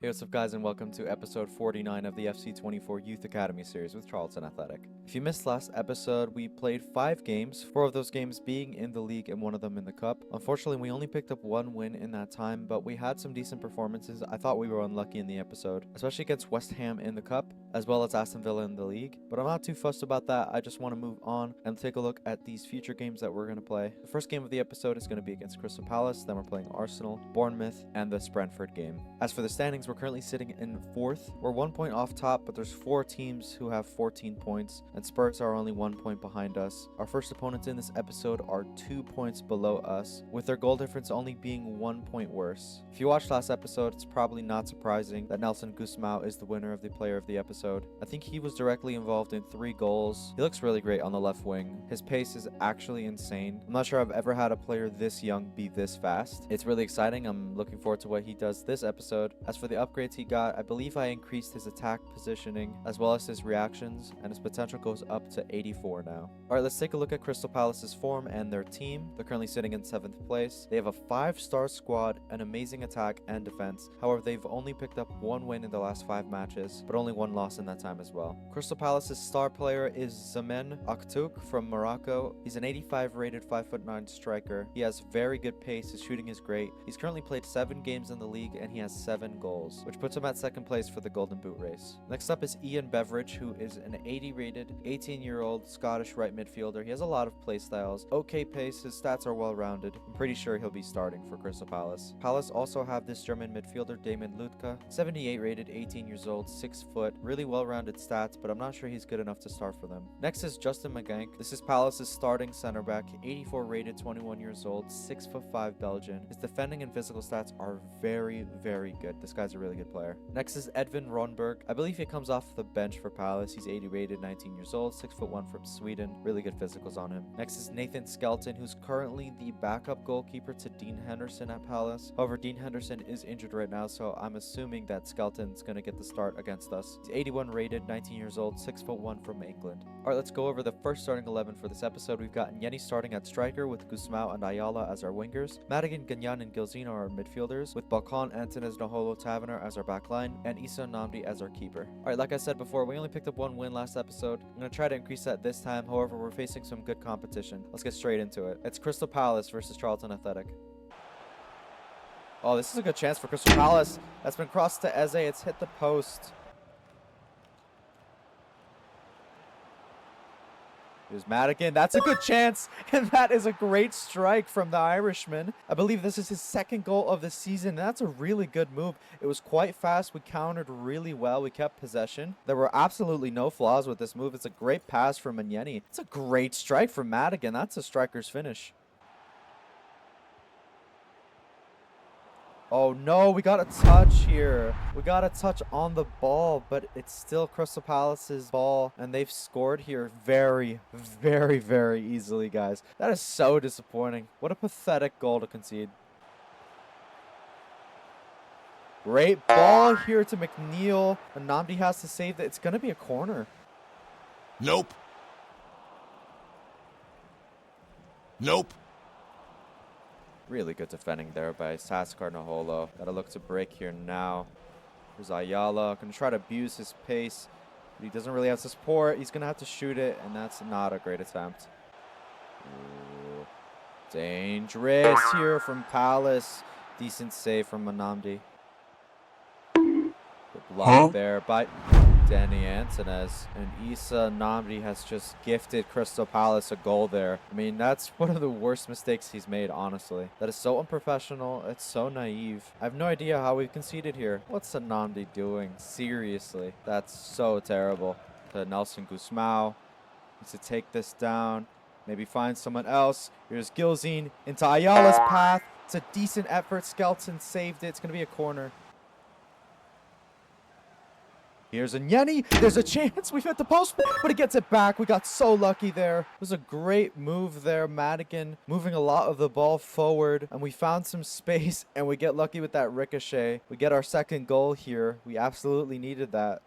Hey, what's up guys, and welcome to episode 49 of the FC24 Youth Academy series with Charlton Athletic. If you missed last episode, we played 5 games, 4 of those games being in the league and 1 of them in the cup. Unfortunately, we only picked up 1 win in that time, but we had some decent performances. I thought we were unlucky in the episode, especially against West Ham in the cup, as well as Aston Villa in the league. But I'm not too fussed about that. I just want to move on and take a look at these future games that we're going to play. The first game of the episode is going to be against Crystal Palace, then we're playing Arsenal, Bournemouth, and the Brentford game. As for the standings, we're currently sitting in 4th. We're 1 point off top, but there's 4 teams who have 14 points, and Spurs are only 1 point behind us. Our first opponents in this episode are 2 points below us, with their goal difference only being 1 point worse. If you watched last episode, it's probably not surprising that Nelson Gusmao is the winner of the player of the episode. I think he was directly involved in 3 goals. He looks really great on the left wing. His pace is actually insane. I'm not sure I've ever had a player this young be this fast. It's really exciting. I'm looking forward to what he does this episode. As for the upgrades he got, I believe I increased his attack positioning as well as his reactions, and his potential goes up to 84 now. Alright, let's take a look at Crystal Palace's form and their team. They're currently sitting in 7th place. They have a 5-star squad, an amazing attack and defense. However, they've only picked up 1 win in the last 5 matches, but only 1 loss in that time as well. Crystal Palace's star player is Zamen Aktouk from Morocco. He's an 85 rated 5'9" striker. He has very good pace, his shooting is great. He's currently played 7 games in the league and he has 7 goals, which puts him at 2nd place for the Golden Boot race. Next up is Ian Beveridge, who is an 80 rated 18-year-old Scottish right midfielder. He has a lot of play styles, okay pace, his stats are well rounded. I'm pretty sure he'll be starting for Crystal Palace. Palace also have this German midfielder Damon Lutka, 78 rated, 18 years old, 6 foot, really well rounded stats, but I'm not sure he's good enough to start for them. Next is Justin Magank. This is Palace's starting center back, 84 rated, 21 years old, 6'5" Belgian. His defending and physical stats are very good. This guy's a really good player. Next is Edvin Ronberg. I believe he comes off the bench for Palace. He's 80 rated, 19 years old, 6'1" from Sweden. Really good physicals on him. Next is Nathan Skelton, who's currently the backup goalkeeper to Dean Henderson at Palace. However, Dean Henderson is injured right now, so I'm assuming that Skelton's going to get the start against us. He's 81 rated, 19 years old, 6'1" from England. Alright, let's go over the first starting 11 for this episode. We've got Nyeni starting at striker with Gusmao and Ayala as our wingers. Madigan, Ganyan, and Gilzine are our midfielders, with Balkan, Antunes, Naholo, Taverner as our backline, and Issa Namdi as our keeper. Alright, like I said before, we only picked up 1 win last episode. I'm going to try to increase that this time. However, we're facing some good competition. Let's get straight into it. It's Crystal Palace versus Charlton Athletic. Oh, this is a good chance for Crystal Palace. That's been crossed to Eze. It's hit the post. Here's Madigan. That's a good chance. And that is a great strike from the Irishman. I believe this is his 2nd goal of the season. That's a really good move. It was quite fast. We countered really well. We kept possession. There were absolutely no flaws with this move. It's a great pass from Nyeni. It's a great strike from Madigan. That's a striker's finish. Oh no, we got a touch here. We got a touch on the ball, but it's still Crystal Palace's ball, and they've scored here very easily, guys. That is so disappointing. What a pathetic goal to concede. Great ball here to McNeil, and Namdi has to save that. It's going to be a corner. Nope. Really good defending there by Saskar Naholo. Gotta look to break here now. There's Ayala. Gonna try to abuse his pace, but he doesn't really have support. He's gonna have to shoot it, and that's not a great attempt. Ooh. Dangerous here from Palace. Decent save from Manamdi. Good block there by Danny Antunes, and Issa Namdi has just gifted Crystal Palace a goal there. I mean, that's one of the worst mistakes he's made, honestly. That is so unprofessional. It's so naive. I have no idea how we've conceded here. What's Namdi doing? Seriously, that's so terrible. To Nelson Gusmao. Needs to take this down. Maybe find someone else. Here's Gilzine into Ayala's path. It's a decent effort. Skelton saved it. It's going to be a corner. Here's a Nyeni. There's a chance. We've hit the post, but he gets it back. We got so lucky there. It was a great move there. Madigan moving a lot of the ball forward, and we found some space, and we get lucky with that ricochet. We get our 2nd goal here. We absolutely needed that.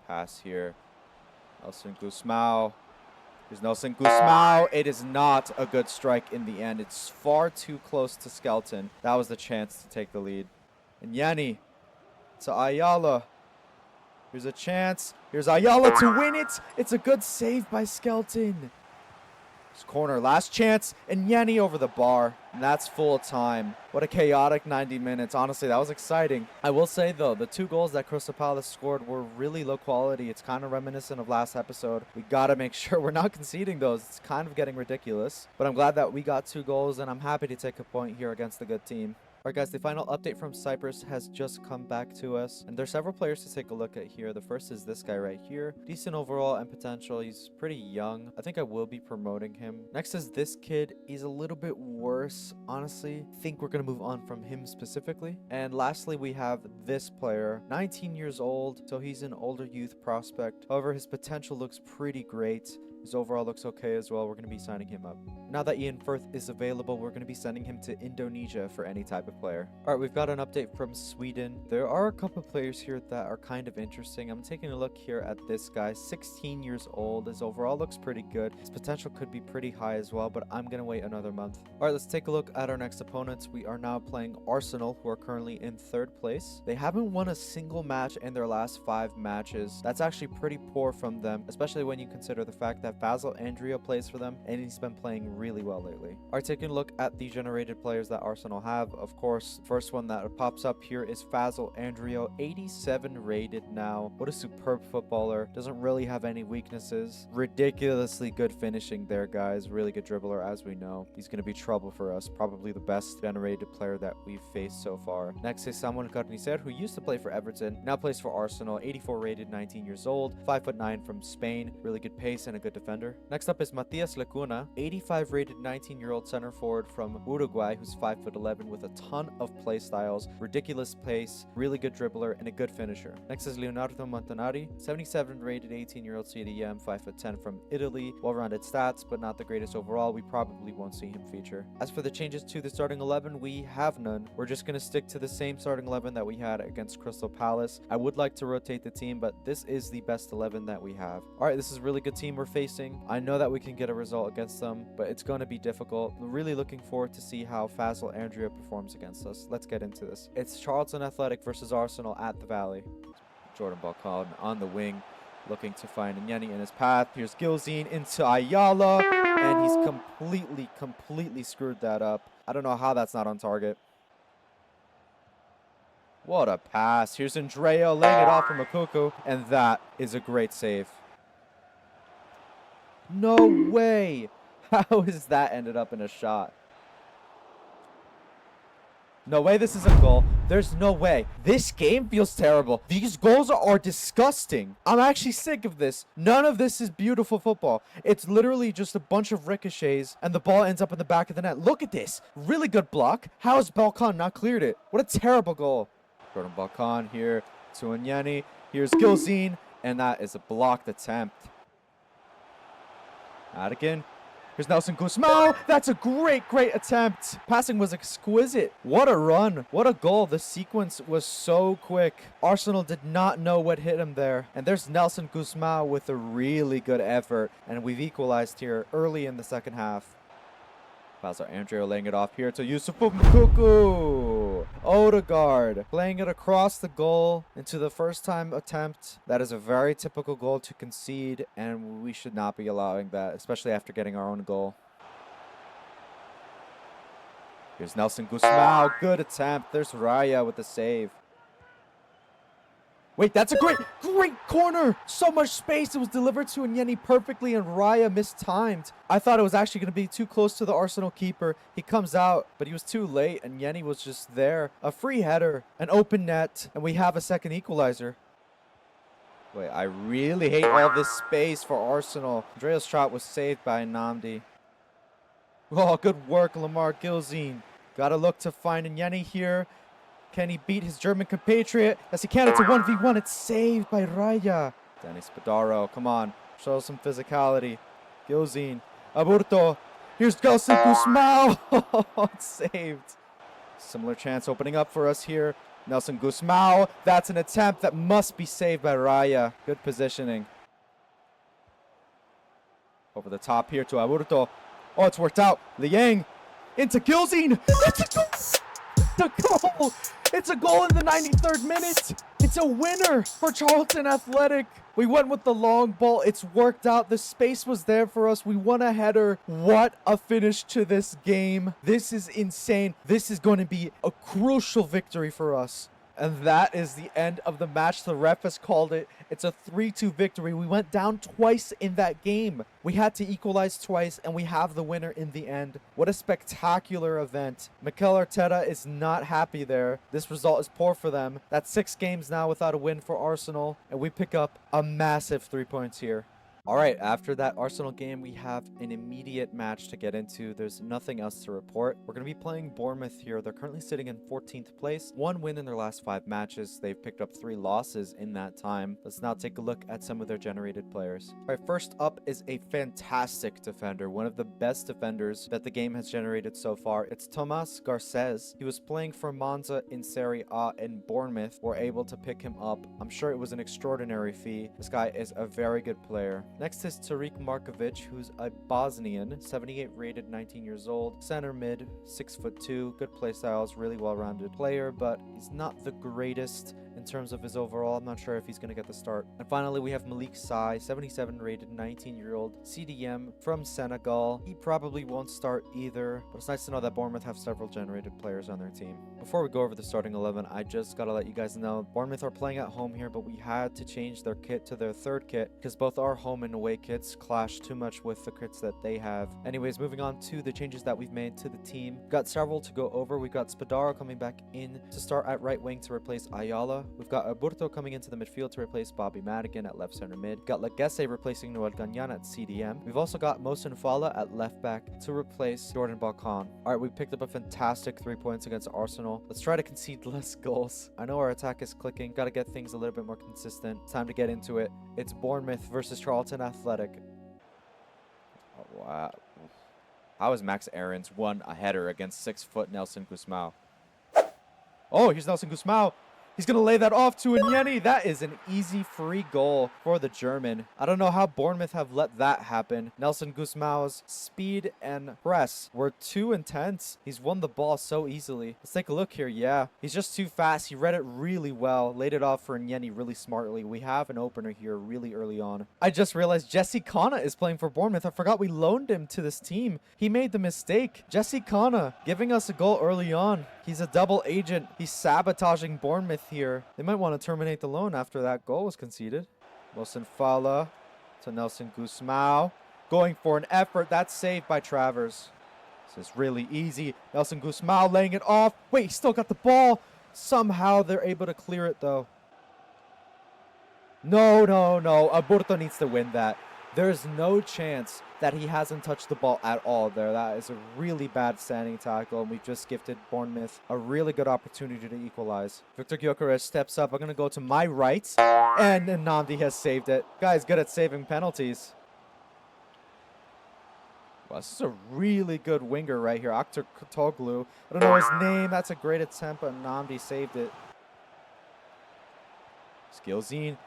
Pass here. Nelson Gusmao. Here's Nelson Gusmao. It is not a good strike in the end. It's far too close to Skelton. That was the chance to take the lead. And Nyeni. to Ayala. Here's a chance. Here's Ayala to win it. It's a good save by Skelton. Corner, last chance, and Yenny over the bar. And that's full time. What a chaotic 90 minutes. Honestly, that was exciting. I will say, though, the 2 goals that Crystal Palace scored were really low quality. It's kind of reminiscent of last episode. We got to make sure we're not conceding those. It's kind of getting ridiculous. But I'm glad that we got 2 goals, and I'm happy to take a point here against a good team. Alright guys, the final update from Cyprus has just come back to us, and there's several players to take a look at here. The first is this guy right here. Decent overall and potential. He's pretty young. I think I will be promoting him. Next is this kid. He's a little bit worse, honestly. I think we're going to move on from him specifically. And lastly, we have this player, 19 years old, so he's an older youth prospect. However, his potential looks pretty great. His overall looks okay as well. We're going to be signing him up. Now that Ian Firth is available, we're going to be sending him to Indonesia for any type of player. Alright, we've got an update from Sweden. There are a couple players here that are kind of interesting. I'm taking a look here at this guy, 16 years old. His overall looks pretty good. His potential could be pretty high as well, but I'm going to wait another month. Alright, let's take a look at our next opponents. We are now playing Arsenal, who are currently in 3rd place. They haven't won a single match in their last 5 matches. That's actually pretty poor from them, especially when you consider the fact that Basil Andrea plays for them, and he's been playing really well lately. Alright, taking a look at the generated players that Arsenal have. Of course, first one that pops up here is Basil Andrea, 87 rated now. What a superb footballer. Doesn't really have any weaknesses. Ridiculously good finishing there, guys. Really good dribbler, as we know. He's going to be trouble for us. Probably the best generated player that we've faced so far. Next is Samuel Carnicer, who used to play for Everton, now plays for Arsenal, 84 rated, 19 years old, 5'9" from Spain. Really good pace and a good defender. Next up is Matias Lecuna, 85 rated 19-year-old center forward from Uruguay, who's 5'11" with a ton of play styles, ridiculous pace, really good dribbler, and a good finisher. Next is Leonardo Montanari, 77 rated 18-year-old CDM, 5'10" from Italy, well-rounded stats, but not the greatest overall. We probably won't see him feature. As for the changes to the starting 11, we have none. We're just going to stick to the same starting 11 that we had against Crystal Palace. I would like to rotate the team, but this is the best 11 that we have. Alright, this is a really good team we're facing. I know that we can get a result against them, but it's going to be difficult. We're really looking forward to see how Basil Andrea performs against us. Let's get into this. It's Charlton Athletic versus Arsenal at the Valley. Jordan Balkan on the wing, looking to find Nyeni in his path. Here's Gilzine into Ayala, and he's completely screwed that up. I don't know how that's not on target. What a pass. Here's Andrea laying it off from Akuku, and that is a great save. No way! How is that ended up in a shot? No way this is a goal. There's no way. This game feels terrible. These goals are disgusting. I'm actually sick of this. None of this is beautiful football. It's literally just a bunch of ricochets, and the ball ends up in the back of the net. Look at this. Really good block. How has Balkan not cleared it? What a terrible goal. Jordan Balkan here to Nyeni. Here's Gilzine, and that is a blocked attempt. Again. Here's Nelson Guzmão. That's a great attempt. Passing was exquisite. What a run. What a goal. The sequence was so quick. Arsenal did not know what hit him there. And there's Nelson Guzmão with a really good effort. And we've equalized here early in the second half. Basil Andrea laying it off here to Yusufu Mkuku. Odegaard playing it across the goal into the first time attempt. That is a very typical goal to concede, and we should not be allowing that, especially after getting our own goal. Here's Nelson Guzmão. Good attempt. There's Raya with the save. Wait, that's a great corner. So much space. It was delivered to Nyeni perfectly, and Raya mistimed. I thought it was actually going to be too close to the Arsenal keeper. He comes out, but he was too late, and Nyeni was just there. A free header, an open net, and we have a second equalizer. Wait, I really hate all this space for Arsenal. Andrea's shot was saved by Nnamdi. Oh, good work, Lamar Gilzine. Got to look to find Nyeni here. Can he beat his German compatriot? Yes, he can. It's a 1v1. It's saved by Raya. Danny Spadaro, come on. Show some physicality. Gilzine. Aburto. Here's Nelson Guzmão. It's saved. Similar chance opening up for us here. Nelson Guzmão. That's an attempt that must be saved by Raya. Good positioning. Over the top here to Aburto. Oh, it's worked out. Liang. Into Gilzine. It's a goal. It's a goal in the 93rd minute. It's a winner for Charlton Athletic. We went with the long ball. It's worked out. The space was there for us. We won a header. What a finish to this game. This is insane. This is going to be a crucial victory for us. And that is the end of the match. The ref has called it. It's a 3-2 victory. We went down twice in that game. We had to equalize twice, and we have the winner in the end. What a spectacular event. Mikel Arteta is not happy there. This result is poor for them. That's 6 games now without a win for Arsenal, and we pick up a massive 3 points here. All right, after that Arsenal game, we have an immediate match to get into. There's nothing else to report. We're going to be playing Bournemouth here. They're currently sitting in 14th place. 1 win in their last 5 matches. They've picked up 3 losses in that time. Let's now take a look at some of their generated players. All right, first up is a fantastic defender. One of the best defenders that the game has generated so far. It's Tomas Garces. He was playing for Monza in Serie A, and Bournemouth were able to pick him up. I'm sure it was an extraordinary fee. This guy is a very good player. Next is Tariq Markovic, who's a Bosnian, 78 rated, 19 years old, center mid, 6'2", good play styles, really well-rounded player, but he's not the greatest in terms of his overall. I'm not sure if he's going to get the start. And finally, we have Malik Sai, 77 rated, 19-year-old CDM from Senegal. He probably won't start either, but it's nice to know that Bournemouth have several generated players on their team. Before we go over the starting 11, I just got to let you guys know Bournemouth are playing at home here, but we had to change their kit to their third kit because both our home and away kits clash too much with the kits that they have. Anyways, moving on to the changes that we've made to the team. We've got several to go over. We've got Spadaro coming back in to start at right wing to replace Ayala. We've got Aburto coming into the midfield to replace Bobby Madigan at left center mid. We've got Lagesse replacing Noel Gagnan at CDM. We've also got Mohsen Fala at left back to replace Jordan Balkan. Alright, we picked up a fantastic 3 points against Arsenal. Let's try to concede less goals. I know our attack is clicking. Got to get things a little bit more consistent. It's time to get into it. It's Bournemouth versus Charlton Athletic. Oh, wow. How is Max Aarons won a header against 6-foot Nelson Gusmao? Oh, here's Nelson Gusmao. He's going to lay that off to Nyeni. That is an easy free goal for the German. I don't know how Bournemouth have let that happen. Nelson Gusmao's speed and press were too intense. He's won the ball so easily. Let's take a look here. Yeah, he's just too fast. He read it really well. Laid it off for Nyeni really smartly. We have an opener here really early on. I just realized Jesse Kana is playing for Bournemouth. I forgot we loaned him to this team. He made the mistake. Jesse Kana giving us a goal early on. He's a double agent. He's sabotaging Bournemouth here. They might want to terminate the loan after that goal was conceded. Mohsen Fala to Nelson Gusmao. Going for an effort. That's saved by Travers. This is really easy. Nelson Gusmao laying it off. Wait, he still got the ball. Somehow they're able to clear it though. No. Aburto needs to win that. There's no chance that he hasn't touched the ball at all there. That is a really bad standing tackle, and we've just gifted Bournemouth a really good opportunity to equalize. Victor Gyökeres steps up. I'm going to go to my right, and Nnamdi has saved it. Guy's good at saving penalties. Well, this is a really good winger right here. Akhtar Kutoglu. I don't know his name. That's a great attempt, but Nnamdi saved it. Skillzine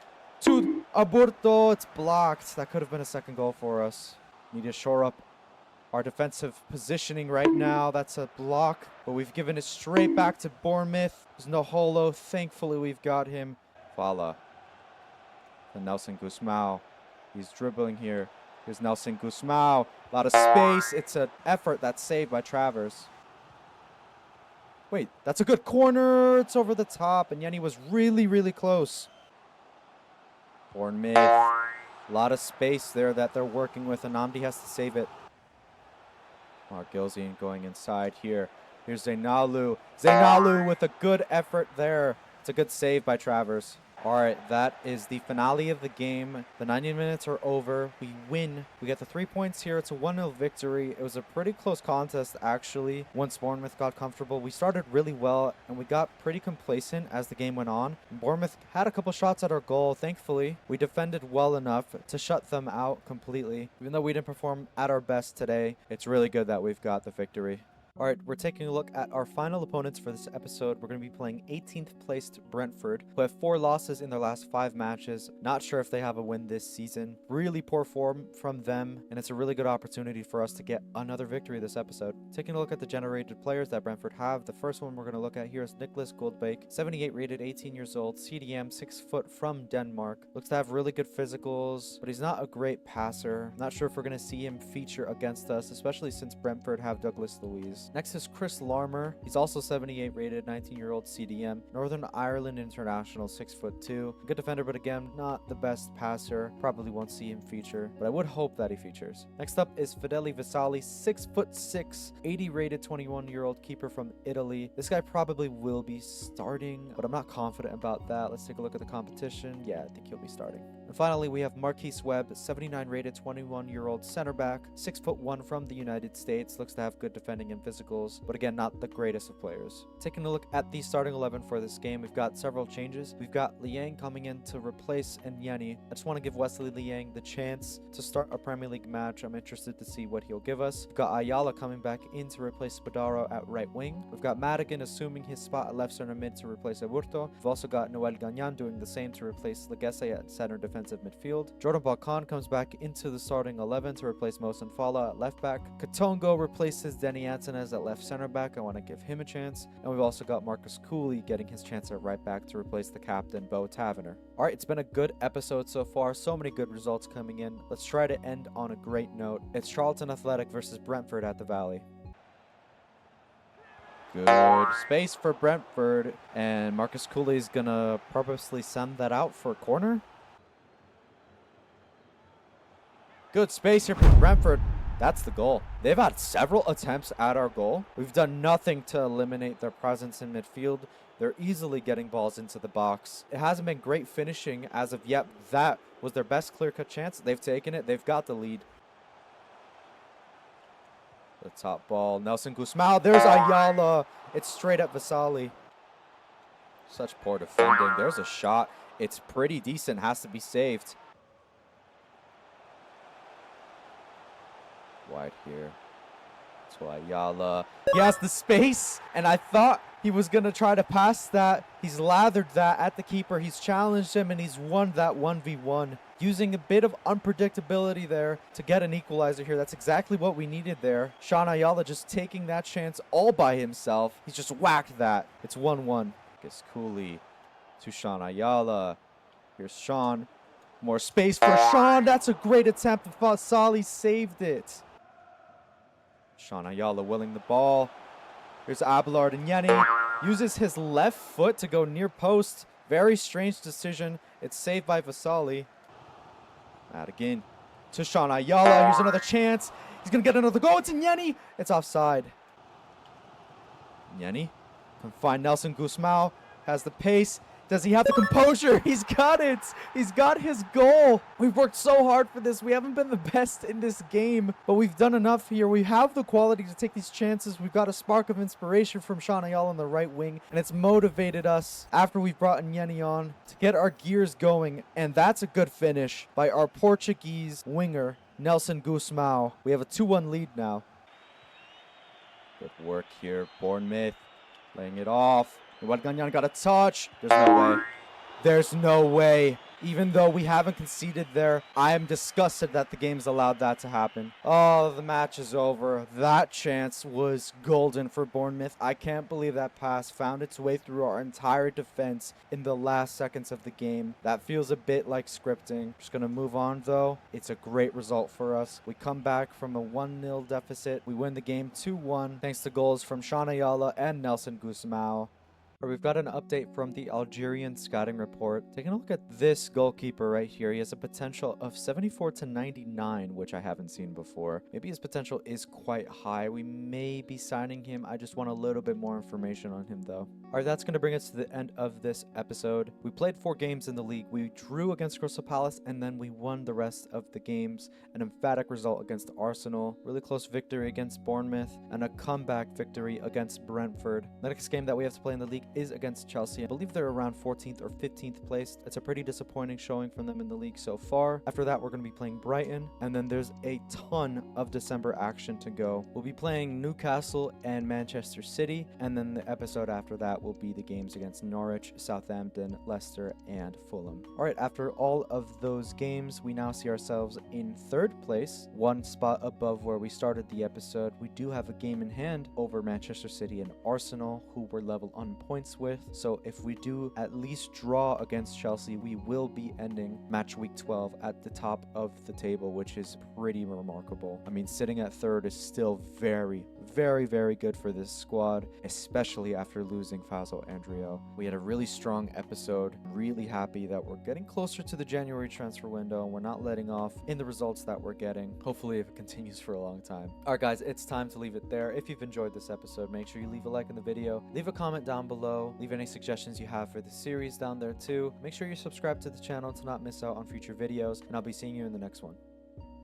to Aburto. It's blocked. That could have been a second goal for us. Need to shore up our defensive positioning right now. That's a block, but we've given it straight back to Bournemouth. There's no holo. Thankfully, we've got him. Fala. And Nelson Gusmao. He's dribbling here. Here's Nelson Gusmao. A lot of space. It's an effort that's saved by Travers. Wait, that's a good corner. It's over the top, and Nyeni was really, really close. Bournemouth. A lot of space there that they're working with, and Nnamdi has to save it. Mark Gilzine going inside here. Here's Zainalu. Zainalu with a good effort there. It's a good save by Travers. All right, that is the finale of the game. The 90 minutes are over. We win. We get the 3 points here. It's a 1-0 victory. It was a pretty close contest, actually. Once Bournemouth got comfortable, we started really well, and we got pretty complacent as the game went on. Bournemouth had a couple shots at our goal. Thankfully, we defended well enough to shut them out completely. Even though we didn't perform at our best today, it's really good that we've got the victory. All right, we're taking a look at our final opponents for this episode. We're going to be playing 18th placed Brentford, who have 4 losses in their last 5 matches. Not sure if they have a win this season. Really poor form from them, and it's a really good opportunity for us to get another victory this episode. Taking a look at the generated players that Brentford have, the first one we're going to look at here is Nicholas Goldbake, 78 rated, 18 years old, CDM, 6 foot from Denmark. Looks to have really good physicals, but he's not a great passer. Not sure if we're going to see him feature against us, especially since Brentford have Douglas Luiz. Next is Chris Larmer. He's also 78 rated, 19-year-old CDM, Northern Ireland international, 6'2". Good defender, but again, not the best passer. Probably won't see him feature, but I would hope that he features. Next up is Fedele Vasali, 6'6", 80 rated, 21-year-old keeper from Italy. This guy probably will be starting, but I'm not confident about that. Let's take a look at the competition. Yeah, I think he'll be starting. And finally, we have Marquise Webb, 79 rated, 21-year-old center back, 6'1" from the United States. Looks to have good defending and physicals, but again, not the greatest of players. Taking a look at the starting 11 for this game, we've got several changes. We've got Liang coming in to replace Nyeni. I just want to give Wesley Liang the chance to start a Premier League match. I'm interested to see what he'll give us. We've got Ayala coming back in to replace Spadaro at right wing. We've got Madigan assuming his spot at left center mid to replace Aburto. We've also got Noel Gagnan doing the same to replace Legesse at center defensive midfield. Jordan Balkan comes back into the starting 11 to replace Mohsen Fala at left back. Katongo replaces Denny Antonez at left center back. I want to give him a chance. And we've also got Marcus Cooley getting his chance at right back to replace the captain, Bo Taverner. All right, it's been a good episode so far. So many good results coming in. Let's try to end on a great note. It's Charlton Athletic versus Brentford at the Valley. Good space for Brentford, and Marcus Cooley is going to purposely send that out for a corner. Good space here for Brentford. That's the goal. They've had several attempts at our goal. We've done nothing to eliminate their presence in midfield. They're easily getting balls into the box. It hasn't been great finishing as of yet. That was their best clear-cut chance. They've taken it. They've got the lead. The top ball. Nelson Guzmão. There's Ayala. It's straight at Vasali. Such poor defending. There's a shot. It's pretty decent. Has to be saved. Wide here to Ayala. He has the space, and I thought he was going to try to pass that. He's lathered that at the keeper. He's challenged him, and he's won that 1v1. Using a bit of unpredictability there to get an equalizer here. That's exactly what we needed there. Sean Ayala just taking that chance all by himself. He's just whacked that. It's 1-1. Gets Cooley to Sean Ayala. Here's Sean. More space for Sean. That's a great attempt. Vasali saved it. Sean Ayala willing the ball. Here's Abelard, and Nyeni uses his left foot to go near post. Very strange decision. It's saved by Vasali. Madigan to Sean Ayala. Here's another chance. He's going to get another goal. It's Nyeni. It's offside. Nyeni can find Nelson Guzmão. Has the pace. Does he have the composure? He's got it. He's got his goal. We've worked so hard for this. We haven't been the best in this game, but we've done enough here. We have the quality to take these chances. We've got a spark of inspiration from Sean Ayala on the right wing, and it's motivated us after we've brought Nyeni on to get our gears going, and that's a good finish by our Portuguese winger, Nelson Guzmão. We have a 2-1 lead now. Good work here. Bournemouth laying it off. Gagnan got a touch. There's no way. There's no way. Even though we haven't conceded there, I am disgusted that the game's allowed that to happen. Oh, the match is over. That chance was golden for Bournemouth. I can't believe that pass found its way through our entire defense in the last seconds of the game. That feels a bit like scripting. Just going to move on, though. It's a great result for us. We come back from a 1-0 deficit. We win the game 2-1 thanks to goals from Sean Ayala and Nelson Guzmão. We've got an update from the Algerian scouting report. Taking a look at this goalkeeper right here, he has a potential of 74 to 99, which I haven't seen before. Maybe his potential is quite high. We may be signing him. I just want a little bit more information on him, though. Alright, that's going to bring us to the end of this episode. We played 4 games in the league. We drew against Crystal Palace, and then we won the rest of the games. An emphatic result against Arsenal, really close victory against Bournemouth, and a comeback victory against Brentford. The next game that we have to play in the league is against Chelsea. I believe they're around 14th or 15th placed. It's a pretty disappointing showing from them in the league so far. After that, we're going to be playing Brighton, and then there's a ton of December action to go. We'll be playing Newcastle and Manchester City, and then the episode after that will be the games against Norwich, Southampton, Leicester, and Fulham. Alright, after all of those games, we now see ourselves in 3rd place, 1 spot above where we started the episode. We do have a game in hand over Manchester City and Arsenal, who we're level on points with. So if we do at least draw against Chelsea, we will be ending match week 12 at the top of the table, which is pretty remarkable. I mean, sitting at 3rd is still very, very good for this squad, especially after losing Faisal Andrio. We had a really strong episode. Really happy that we're getting closer to the January transfer window and we're not letting off in the results that we're getting. Hopefully if it continues for a long time. Alright guys, it's time to leave it there. If you've enjoyed this episode, make sure you leave a like in the video, leave a comment down below, leave any suggestions you have for the series down there too. Make sure you subscribe to the channel to not miss out on future videos, and I'll be seeing you in the next one.